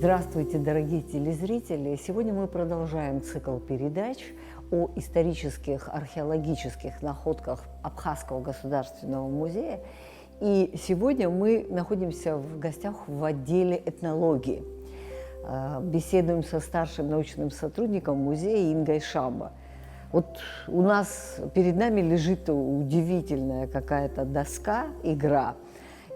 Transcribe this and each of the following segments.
Здравствуйте, дорогие телезрители! Сегодня мы продолжаем цикл передач о исторических археологических находках Абхазского государственного музея. И сегодня мы находимся в гостях в отделе этнологии. Беседуем со старшим научным сотрудником музея Ингой Шамба. Вот у нас перед нами лежит удивительная какая-то доска, игра.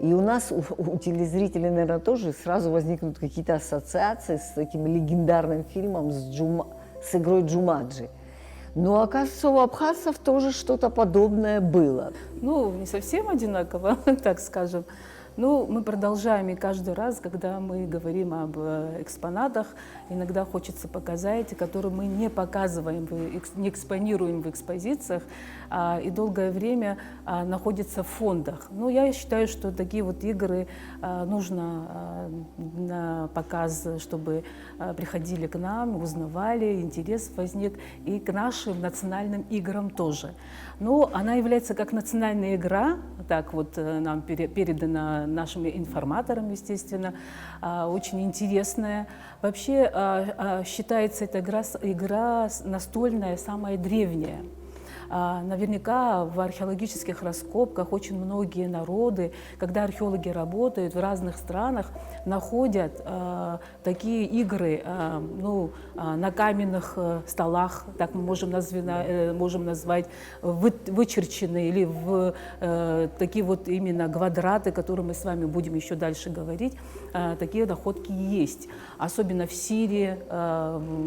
И у нас, у телезрителей, наверное, тоже сразу возникнут какие-то ассоциации с таким легендарным фильмом с игрой Джуманджи. Но, оказывается, у абхазцев тоже что-то подобное было. Ну, не совсем одинаково, так скажем. Но мы продолжаем, и каждый раз, когда мы говорим об экспонатах, иногда хочется показать, которые мы не показываем, не экспонируем в экспозициях, и долгое время находятся в фондах. Но я считаю, что такие вот игры нужно на показ, чтобы приходили к нам, узнавали, интерес возник, и к нашим национальным играм тоже. Но она является как национальная игра, так вот нам передана нашими информаторами, естественно, очень интересная. Вообще считается эта игра настольная, самая древняя. Наверняка в археологических раскопках очень многие народы, когда археологи работают в разных странах, находят такие игры на каменных столах, так мы можем назвать, вычерченные, или в такие вот именно квадраты, которые мы с вами будем еще дальше говорить, такие находки есть. Особенно в Сирии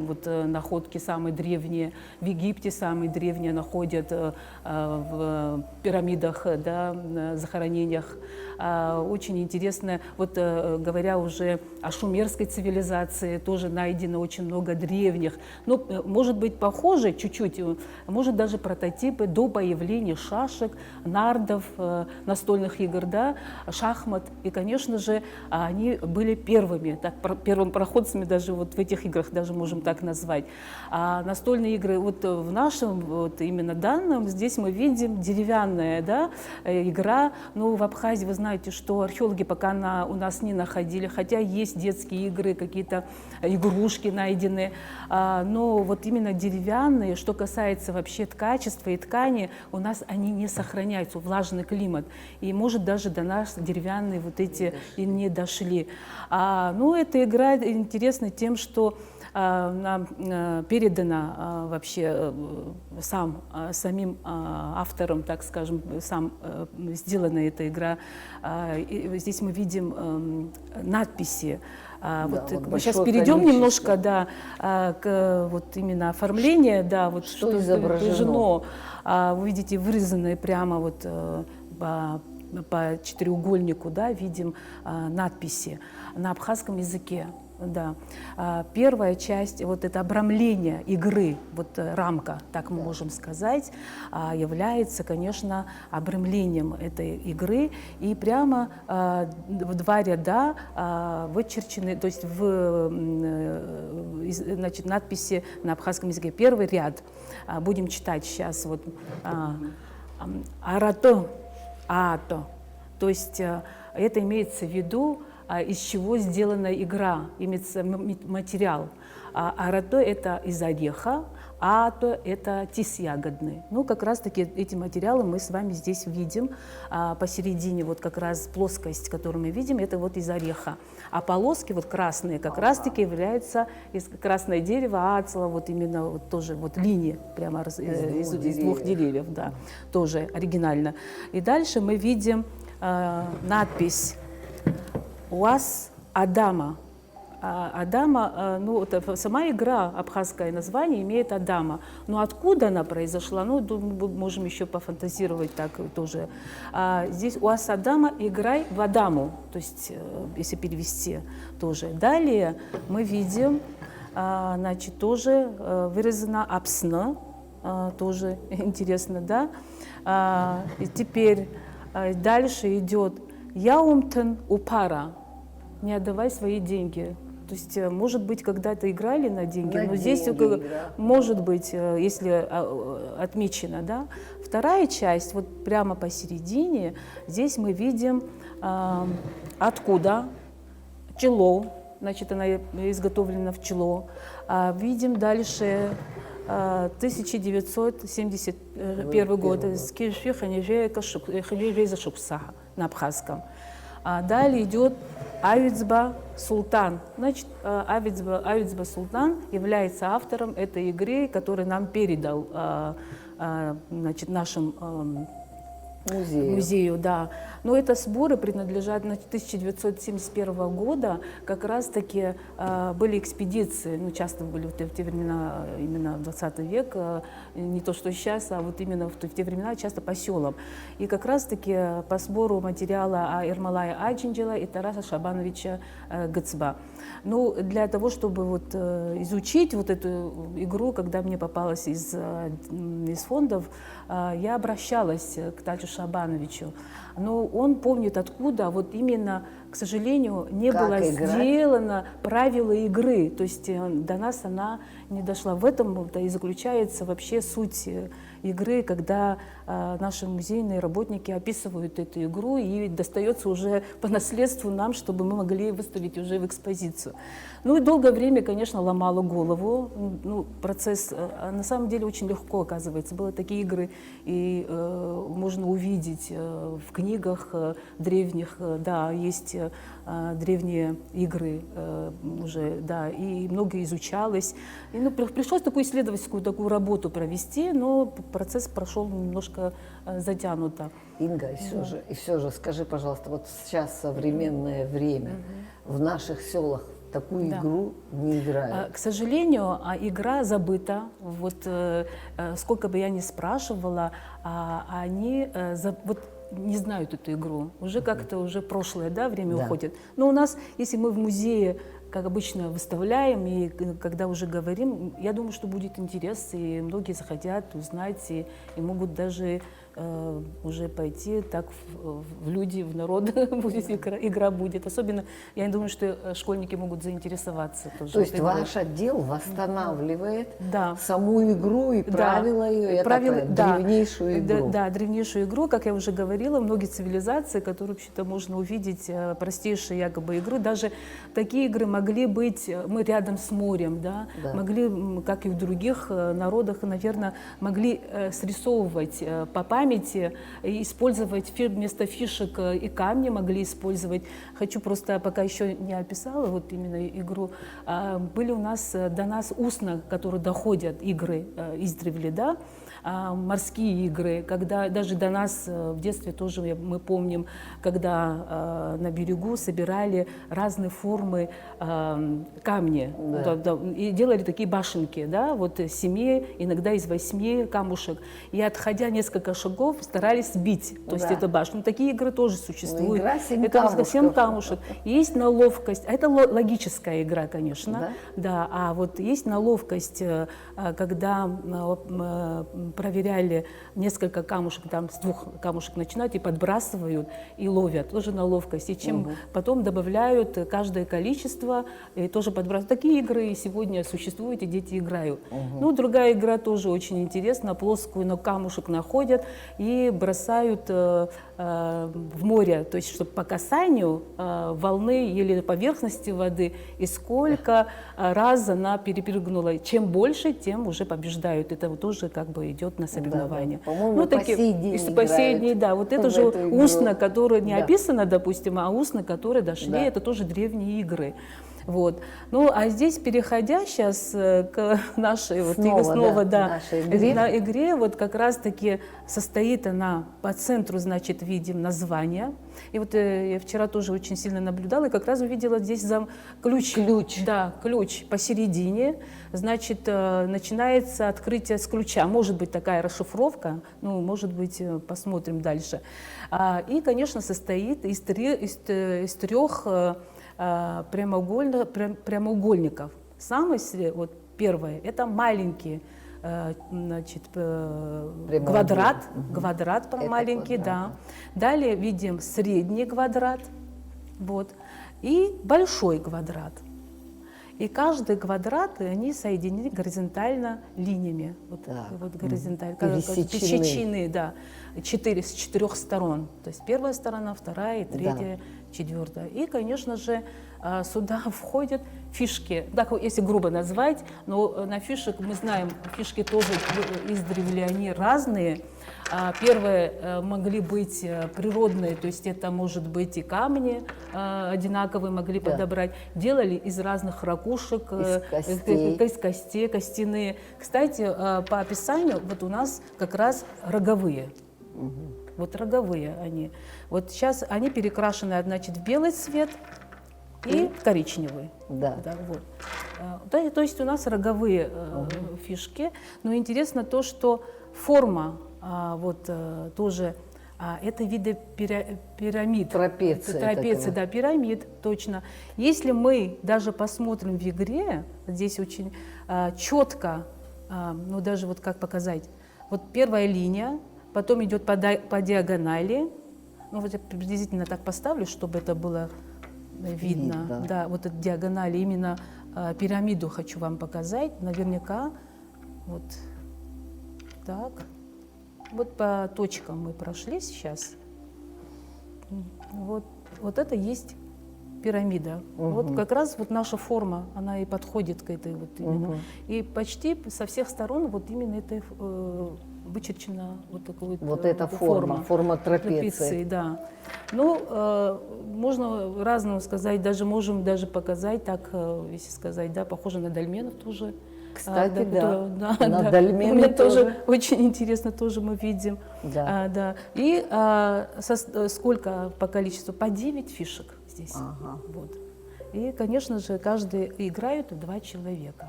вот находки самые древние, в Египте самые древние находят в пирамидах, да, захоронениях. Очень интересно, вот говоря уже о шумерской цивилизации, тоже найдено очень много древних, но может быть похожи чуть-чуть, может даже прототипы до появления шашек, нардов, настольных игр, да, шахмат. И, конечно же, они были первыми, так, первым проходцами даже вот в этих играх, даже можем так назвать. А настольные игры вот в нашем вот именно данном здесь мы видим деревянная, да, игра. Но в Абхазии вы знаете, что археологи пока у нас не находили, хотя есть детские игры, какие-то игрушки найдены, но вот именно деревянные, что касается вообще качества и ткани, у нас они не сохраняются, влажный климат, и может даже до нас деревянные вот эти и не дошли. Но эта игра интересна тем, что нам передана вообще самим автором, так скажем, сделана эта игра. И здесь мы видим надписи. Да, вот вот сейчас перейдем немножко, да, к вот именно оформлению, да, вот что изображено. Вы видите вырезанные прямо вот по четырехугольнику, да, видим надписи на абхазском языке. Да. Первая часть, вот это обрамление игры, вот рамка, так мы можем сказать, является, конечно, обрамлением этой игры. И прямо в два ряда вычерчены, то есть значит, надписи на абхазском языке. Первый ряд будем читать сейчас. Вот, арато, аато. То есть это имеется в виду, из чего сделана игра, имеется материал. Арато – это из ореха, аато – это тис ягодный. Ну, как раз-таки эти материалы мы с вами здесь видим. Посередине вот как раз плоскость, которую мы видим, это вот из ореха. А полоски вот красные как раз-таки являются из красного дерева, ацела, вот именно вот тоже вот линии прямо из двух деревьев, да, тоже оригинально. И дальше мы видим надпись «Уаз Адама». Адама, ну, сама игра, абхазское название, имеет Адама. Но откуда она произошла, ну, мы можем еще пофантазировать так тоже. Здесь «Уаз Адама, играй в Адаму», то есть, если перевести тоже. Далее мы видим, значит, тоже вырезано «Апсна», тоже интересно, да. И теперь дальше идет «Яумтен упара», не отдавай свои деньги. То есть, может быть, когда-то играли на деньги, но здесь может быть, если отмечено, да. Вторая часть, вот прямо посередине, здесь мы видим откуда, чело, значит, она изготовлена в чело. Видим дальше 1971 год, на абхазском. Далее идет Авицба Султан. Значит, Авицба Султан является автором этой игры, который нам передал значит, нашим музею, да. Но это сборы принадлежат 1971 года. Как раз-таки были экспедиции, ну, часто были в те времена, именно 20 век, не то что сейчас, а вот именно в те времена часто по селам. И как раз-таки по сбору материала Ермолая Айчинджела и Тараса Шабановича Гыцба. Ну, для того, чтобы вот изучить вот эту игру, когда мне попалась из фондов, я обращалась к Талю Шабановичу. Но он помнит откуда, вот именно, к сожалению, не было сделано правила игры. То есть до нас она не дошла. В этом-то и заключается вообще суть игры, когда наши музейные работники описывают эту игру и достается уже по наследству нам, чтобы мы могли выставить уже в экспозицию. Ну и долгое время, конечно, ломала голову. Ну, процесс на самом деле очень легко оказывается. Были такие игры, и можно увидеть в книгах древних, да, есть древние игры уже, да, и много изучалось. И, ну, пришлось такую исследовательскую такую работу провести, но процесс прошел немножко затянуто.Инга, и все же, скажи, пожалуйста, вот сейчас современное время, в наших селах такую игру не играют? К сожалению, игра забыта. Вот сколько бы я ни спрашивала, они вот не знают эту игру. Уже как-то уже прошлое, да, время уходит. Но у нас, если мы в музее, как обычно, выставляем, и когда уже говорим, я думаю, что будет интерес, и многие захотят узнать, и могут даже уже пойти так в люди, в народ, будет игра будет. Особенно, я думаю, что школьники могут заинтересоваться тоже. То есть ваш отдел восстанавливает саму игру и правила ее, древнейшую игру. Да, древнейшую игру, как я уже говорила, многие цивилизации, которые вообще-то можно увидеть, простейшие якобы игры, даже такие игры могли быть, мы рядом с морем, да, могли, как и в других народах, наверное, могли срисовывать по памяти, использовать вместо фишек и камни могли использовать. Хочу просто, пока еще не описала вот именно игру, были у нас, до нас устно, которые доходят игры издревле, да, морские игры, когда даже до нас в детстве тоже мы помним, когда на берегу собирали разные формы камни, и делали такие башенки, да, вот 7, иногда из 8 камушек, и отходя несколько шагов старались сбить, то есть это башню. Ну, такие игры тоже существуют. Игра 7 это 7 камушек. Есть на ловкость, это логическая игра, конечно, да, а вот есть на ловкость, когда проверяли несколько камушек, там с 2 камушек начинают и подбрасывают, и ловят, тоже на ловкость. И чем потом добавляют каждое количество, и тоже подбрасывают. Такие игры и сегодня существуют, и дети играют. Ну, другая игра тоже очень интересна, плоскую, но камушек находят и бросают в море, то есть чтобы по касанию волны или поверхности воды, и сколько раз она перепрыгнула. Чем больше, тем уже побеждают. Это вот тоже как бы идет на соревнования. По-моему, ну, по сей день да, вот это же устно, которое не описано, допустим, а устно, которые дошли, это тоже древние игры. Вот. Ну, а здесь, переходя сейчас к нашей нашей игре, вот как раз-таки состоит она, по центру, значит, видим название. И вот я вчера тоже очень сильно наблюдала, и как раз увидела здесь ключ. Да, ключ посередине. Значит, начинается открытие с ключа. Может быть такая расшифровка, ну, может быть, посмотрим дальше. И, конечно, состоит из трех прямоугольников. Самый вот первое – это маленький, значит, квадрат маленький, да. Далее видим средний квадрат, вот, и большой квадрат. И каждый квадрат, они соединены горизонтально линиями. Вот горизонтально. Пересечены, да. С 4 сторон. То есть первая сторона, вторая и третья четвертое. И, конечно же, сюда входят фишки, так если грубо назвать, но на фишек мы знаем, фишки тоже издревле они разные. Первые могли быть природные, то есть это может быть и камни одинаковые могли подобрать. Делали из разных ракушек, из костей, костяные. Кстати, по описанию вот у нас как раз роговые. Вот роговые они. Вот сейчас они перекрашены, значит, в белый цвет и в коричневый. Да. Да, вот. То есть у нас роговые фишки. Но интересно то, что форма вот тоже это виды пирамид. Трапеции, да, пирамид, точно. Если мы даже посмотрим в игре, здесь очень четко, ну даже вот как показать, вот первая линия, потом идет по диагонали, ну вот я приблизительно так поставлю, чтобы это было видно. Да, вот от диагонали именно пирамиду хочу вам показать, наверняка, вот так. Вот по точкам мы прошли сейчас. Вот это есть пирамида. Вот как раз вот наша форма, она и подходит к этой вот именно. И почти со всех сторон вот именно это вычерчена вот такая вот эта форма трапеции. Да. Ну, можно разному сказать, даже можем даже показать, так, если сказать, да, похоже на дольменов тоже. Кстати, да, на дольмены мне тоже очень интересно, тоже мы видим. Да. Да. И сколько по количеству? По 9 фишек здесь. Вот. И, конечно же, каждый играют 2 человека.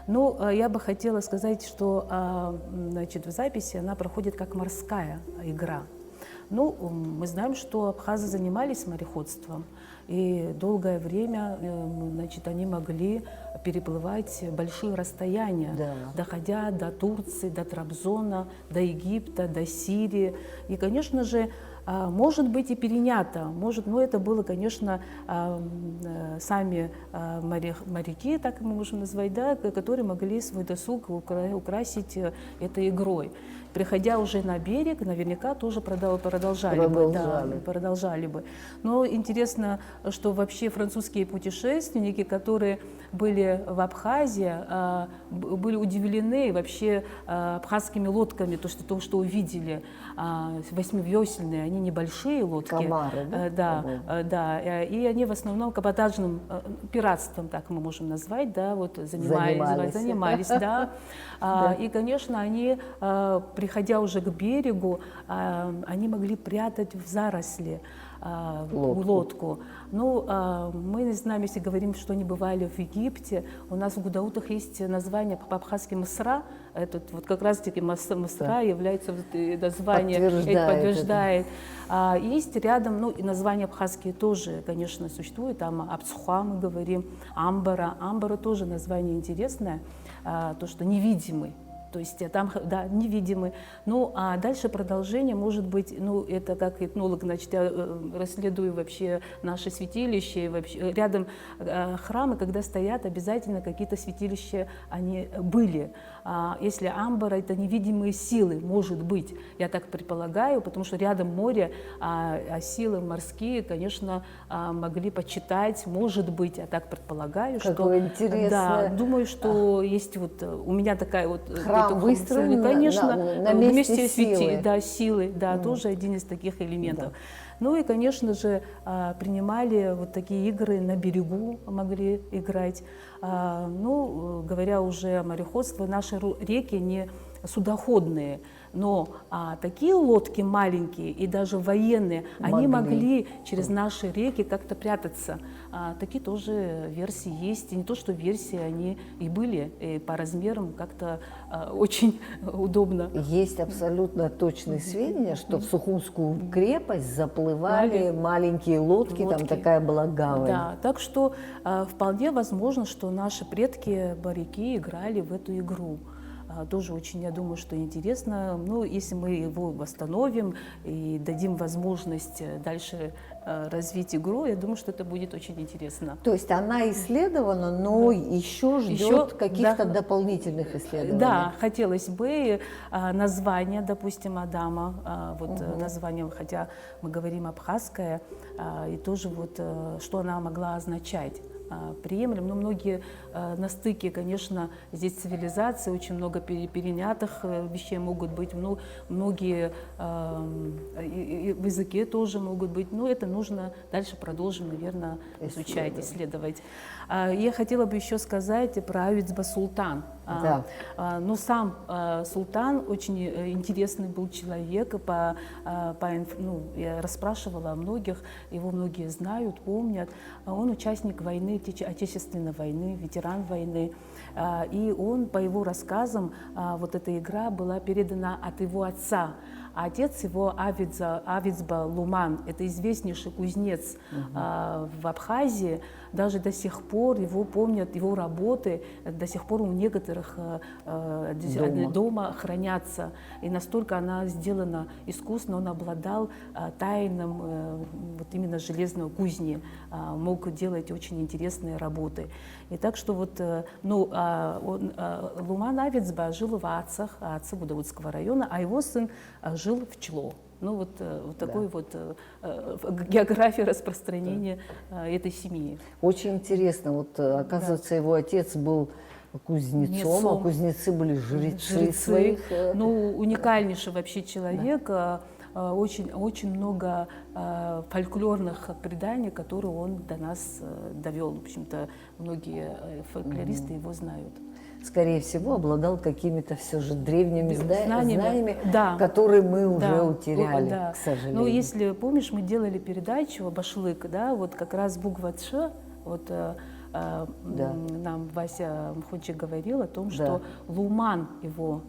Ну, я бы хотела сказать, что значит, в записи она проходит как морская игра. Ну, мы знаем, что абхазы занимались мореходством, и долгое время, значит, они могли переплывать большие расстояния, доходя до Турции, до Трабзона, до Египта, до Сирии. И, конечно же, может быть и перенято, но это было, конечно, сами моряки, так мы можем назвать, да, которые могли свой досуг украсить этой игрой. Приходя уже на берег, наверняка тоже продолжали бы. Но интересно, что вообще французские путешественники, которые были в Абхазии, были удивлены вообще абхазскими лодками, то, что увидели, 8-весельные, они небольшие лодки. Камары, да? Да, и они в основном каботажным пиратством, так мы можем назвать, да, вот занимались, да. И, конечно, они, приходя уже к берегу, они могли прятать в заросли лодку. Ну, мы не знаем, если говорим, что они бывали в Египте, у нас в Гудаутах есть название по-абхазски Масра, этот вот как раз-таки Масра является название, подтверждает. Есть рядом, ну, и названия абхазские тоже, конечно, существуют, там Абцхуа мы говорим, Амбара тоже название интересное, то, что невидимый. То есть там, да, невидимый. Ну, а дальше продолжение может быть, ну, это как этнолог, значит, я расследую вообще наши святилища, и вообще рядом храмы, когда стоят, обязательно какие-то святилища, они были. Если амбара, это невидимые силы, может быть, я так предполагаю, потому что рядом море, а силы морские, конечно, могли почитать, может быть, я так предполагаю. Какое интересное. Да, думаю, что есть вот, у меня такая вот... Храм выстроен, конечно, на месте силы. Да, силы, да, тоже один из таких элементов. Да. Ну и, конечно же, принимали вот такие игры на берегу, могли играть. Ну, говоря уже о мореходстве, наши реки не судоходные, но такие лодки маленькие и даже военные, они могли через наши реки как-то прятаться. Такие тоже версии есть. И не то, что версии, они и были, и по размерам как-то очень удобно. Есть абсолютно точные сведения, что в Сухумскую крепость заплывали маленькие лодки, там такая была гавань. Да, так что вполне возможно, что наши предки, моряки, играли в эту игру. тоже очень, я думаю, что интересно. Ну, если мы его восстановим и дадим возможность дальше развить игру, я думаю, что это будет очень интересно. То есть она исследована, но еще ждет каких-то дополнительных исследований. Да, хотелось бы название, допустим, Адама, вот название, хотя мы говорим абхазское, и тоже вот что она могла означать. Приемлем, но многие на стыке, конечно, здесь цивилизации, очень много перенятых вещей могут быть, многие в языке тоже могут быть, но это нужно дальше продолжим, наверное, изучать, исследовать. Я хотела бы еще сказать про Авицба Султан. Да. Но сам Султан очень интересный был человек, я расспрашивала о многих, его многие знают, помнят. Он участник войны, Отечественной войны, ветеран войны. И он, по его рассказам, вот эта игра была передана от его отца. А отец его Авицба Луман, это известнейший кузнец в Абхазии, даже до сих пор его помнят, его работы до сих пор у некоторых дома хранятся. И настолько она сделана искусно, он обладал тайным вот именно железной кузни, мог делать очень интересные работы. И так что вот, Луман Авицба жил в Ацах, Будавудского района, а его сын жил в Чло. Ну вот такой вот география распространения этой семьи. Очень интересно. Вот оказывается, его отец был кузнецом, а кузнецы были жрецы своих. Ну, уникальнейший вообще человек. Очень много фольклорных преданий, которые он до нас довел. В общем-то, многие фольклористы его знают. Скорее всего, обладал какими-то все же древними знаниями, да, которые мы уже утеряли, к сожалению. Ну, если помнишь, мы делали передачу об Башлык, да, вот как раз буква Ц, вот нам Вася Мхончик говорил о том, что Луман его,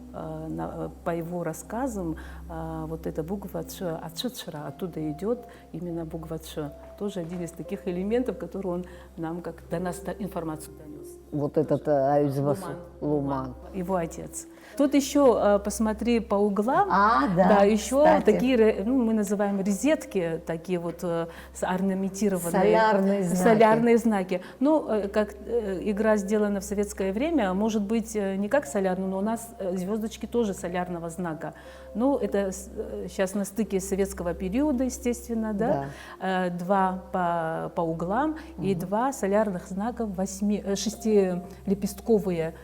по его рассказам, вот эта буква Ц, от Чичра, оттуда идет именно буква Ц. Тоже один из таких элементов, который он нам как до нас информацию донес. Вот этот Авицба Луман. Его отец. Тут еще посмотри по углам, да, еще кстати. Такие, мы называем розетки, такие вот орнаментированные. Солярные знаки. Ну, как игра сделана в советское время, может быть не как солярная, но у нас звездочки тоже солярного знака. Ну, это сейчас на стыке советского периода, естественно, да? Два по углам и два солярных знака, 6-лепестковые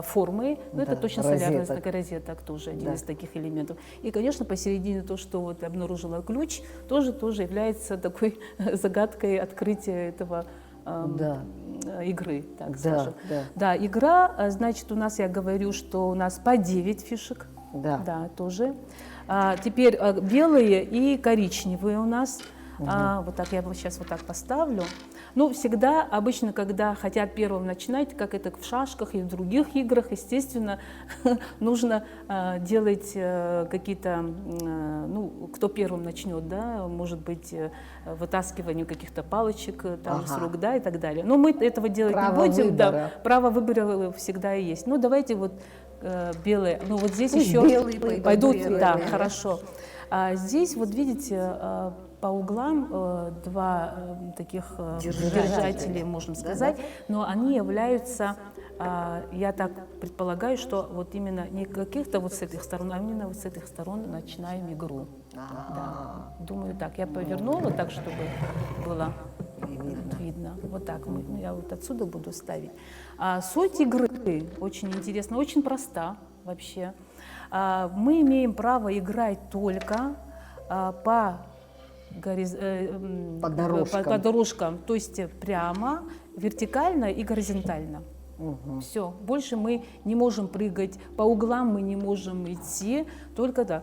формы. Ну, это точно солярный знак, розеток тоже один из таких элементов. И, конечно, посередине то, что вот обнаружила ключ, тоже является такой загадкой открытия этого игры, так скажем. Да, игра, значит, у нас, я говорю, что у нас по 9 фишек. Да, тоже. Теперь белые и коричневые у нас. Вот так я сейчас вот так поставлю. Ну, всегда, обычно, когда хотят первым начинать, как это в шашках и в других играх, естественно, нужно делать какие-то, ну, кто первым начнет, да, может быть, вытаскивание каких-то палочек там, с рук, да, и так далее. Но мы этого делать не будем. Выбора. Да, право выбора всегда и есть. Ну, давайте вот белые. Ну, вот здесь еще пойдут, да, хорошо. Здесь, вот видите, по углам два таких держателей, можно сказать, но они являются, я так предполагаю, что вот именно не каких-то вот с этих сторон, а именно вот с этих сторон начинаем игру. Да, думаю так. Я повернула так, чтобы было видно. Вот так. Я вот отсюда буду ставить. Суть игры очень интересна, очень проста вообще. Мы имеем право играть только по дорожкам, то есть прямо, вертикально и горизонтально. Все, больше мы не можем прыгать, по углам мы не можем идти, только да.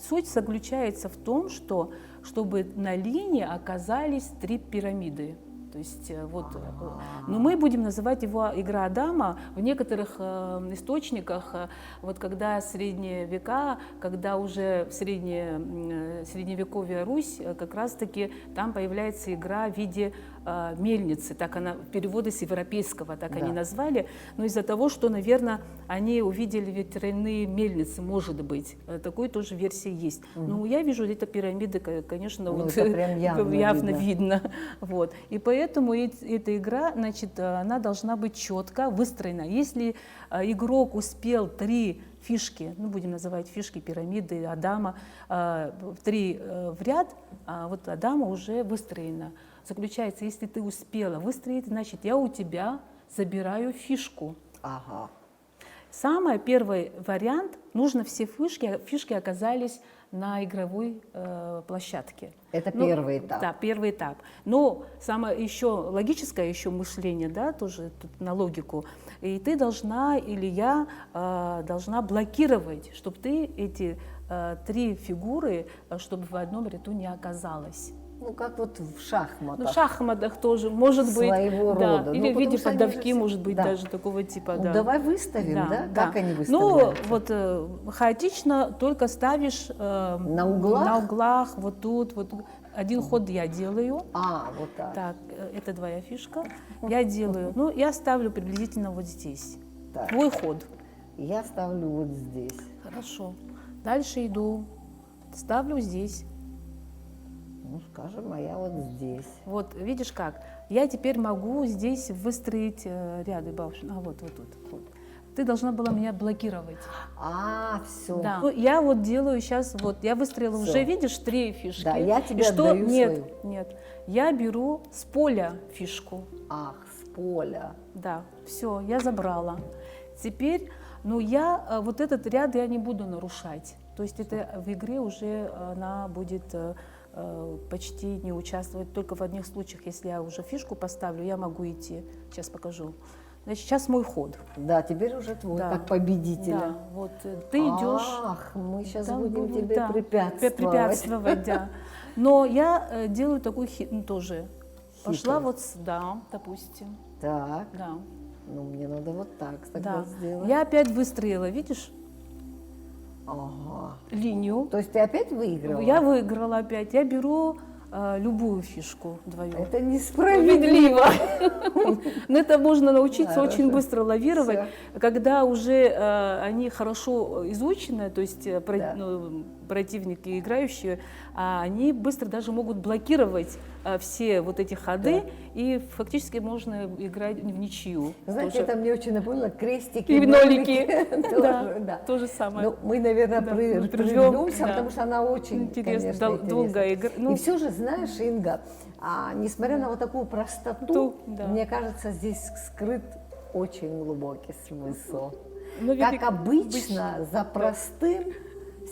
Суть заключается в том, что чтобы на линии оказались 3 пирамиды. То есть вот, но мы будем называть его игра Адама. В некоторых источниках, вот когда средние века, когда уже в средневековье Русь, как раз-таки там появляется игра в виде мельницы, так она, переводы с европейского, так Да. они назвали, но из-за того, что, наверное, они увидели ветряные мельницы, может быть, такой тоже версия есть. Но я вижу, это пирамиды, конечно, Ну, вот, это прям явно видно. Вот. И поэтому эта игра, значит, она должна быть четко выстроена. Если игрок успел 3 фишки, ну, будем называть фишки пирамиды Адама, 3 в ряд, вот Адама уже выстроена. Заключается, если ты успела выстроить, значит, я у тебя забираю фишку. Ага. Самый первый вариант, нужно все фишки оказались на игровой площадке. Это Ну, первый этап. Да, первый этап. Но самое еще логическое еще мышление, да, тоже тут на логику. И ты должна, или я должна блокировать, чтобы ты эти 3 фигуры, чтобы в одном ряду не оказалось. Ну, как вот в шахматах. Ну, в шахматах тоже, может быть. Своего да. рода. Или Ну, в виде потому что они же поддавки, все- может быть, да. даже такого типа. Ну, да. давай выставим, да? Да. Как они Ну, выставляются? вот хаотично только ставишь На углах? на углах, вот тут, вот один ход я делаю. А, вот так. Так, это твоя фишка. Я делаю, ну, я ставлю приблизительно вот здесь. Так. Твой ход. Я ставлю вот здесь. Хорошо. Дальше иду, ставлю здесь. Ну, скажем, а я вот здесь. Вот, видишь как? Я теперь могу здесь выстроить ряды бабушек. А вот тут. Вот. Ты должна была меня блокировать. А, все. Да. Ну, я вот делаю сейчас, вот, я выстроила Всё. уже, видишь, 3 фишки. Да, я тебе И что? отдаю Нет, свою. нет. Я беру с поля фишку. Ах, с поля. Да, все, я забрала. Теперь, ну, я вот этот ряд я не буду нарушать. То есть это в игре уже она будет почти не участвовать. Только в одних случаях, если я уже фишку поставлю, я могу идти. Сейчас покажу. Значит, сейчас мой ход. Да, теперь уже твой, Да. как победителя. Да, вот ты идешь. Ах, мы сейчас Да, будем тебе да, препятствовать. препятствовать, да. Но я делаю такой тоже. Пошла Хитрость. вот сюда, допустим. Так, Да. ну мне надо вот так тогда Да. сделать. Я опять выстроила, видишь, Ага. линию. То есть ты опять выиграла? Я выиграла опять. Я беру любую фишку вдвоем. Это несправедливо. Но это можно научиться Хорошо. очень быстро лавировать, Всё. когда уже они хорошо изучены, то есть Да. противники играющие, они быстро даже могут блокировать все вот эти ходы, и фактически можно играть в ничью. Знаете, тоже. это мне очень напомнило крестики И нолики. Тоже, Да, да. то же самое. Ну, мы, наверное, Да, прервемся, прервем, да. потому что она очень, Интересно, конечно, интересна. долгая игра. Ну, И все же, знаешь, Инга, несмотря на вот такую простоту, Да. мне кажется, здесь скрыт очень глубокий смысл. ну, Как ведь обычно, за простым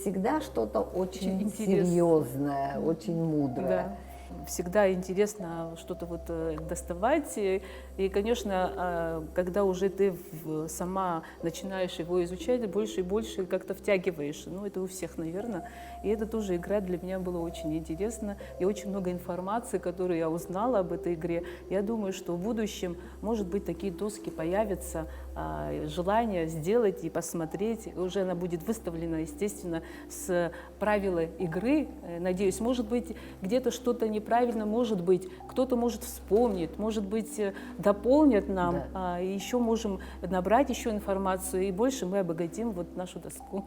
всегда что-то очень Очень интересно. серьезное, очень мудрое. Да. Всегда интересно что-то вот доставать. И, конечно, когда уже ты сама начинаешь его изучать, больше и больше как-то втягиваешь. Ну, это у всех, наверное. И это тоже игра для меня была очень интересна. И очень много информации, которую я узнала об этой игре. Я думаю, что в будущем, может быть, такие доски появятся, желание сделать и посмотреть. Уже она будет выставлена, естественно, с правила игры. Надеюсь, может быть, где-то что-то неправильно, может быть, кто-то может вспомнит, может быть, дополнит нам, Да. и еще можем набрать еще информацию, и больше мы обогатим вот нашу доску.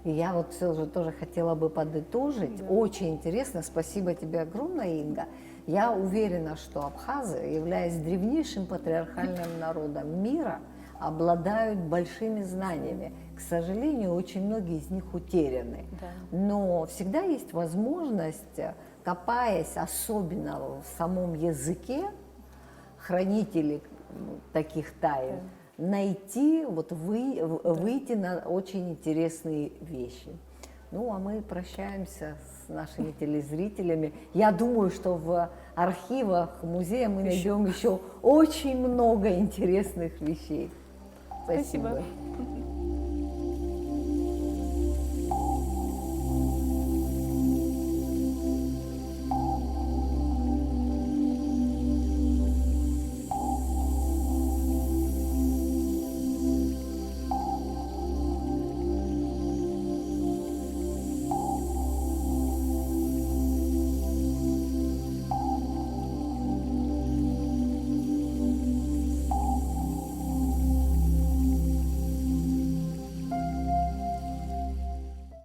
И я вот все же тоже хотела бы подытожить. Очень интересно. Спасибо тебе огромное, Инга. Я уверена, что абхазы, являясь древнейшим патриархальным народом мира, обладают большими знаниями. К сожалению, очень многие из них утеряны. Да. Но всегда есть возможность, копаясь особенно в самом языке хранителей таких тайн, найти, вот выйти на очень интересные вещи. Ну, а мы прощаемся с нашими телезрителями. Я думаю, что в архивах музея мы найдем еще очень много интересных вещей. Спасибо. Спасибо.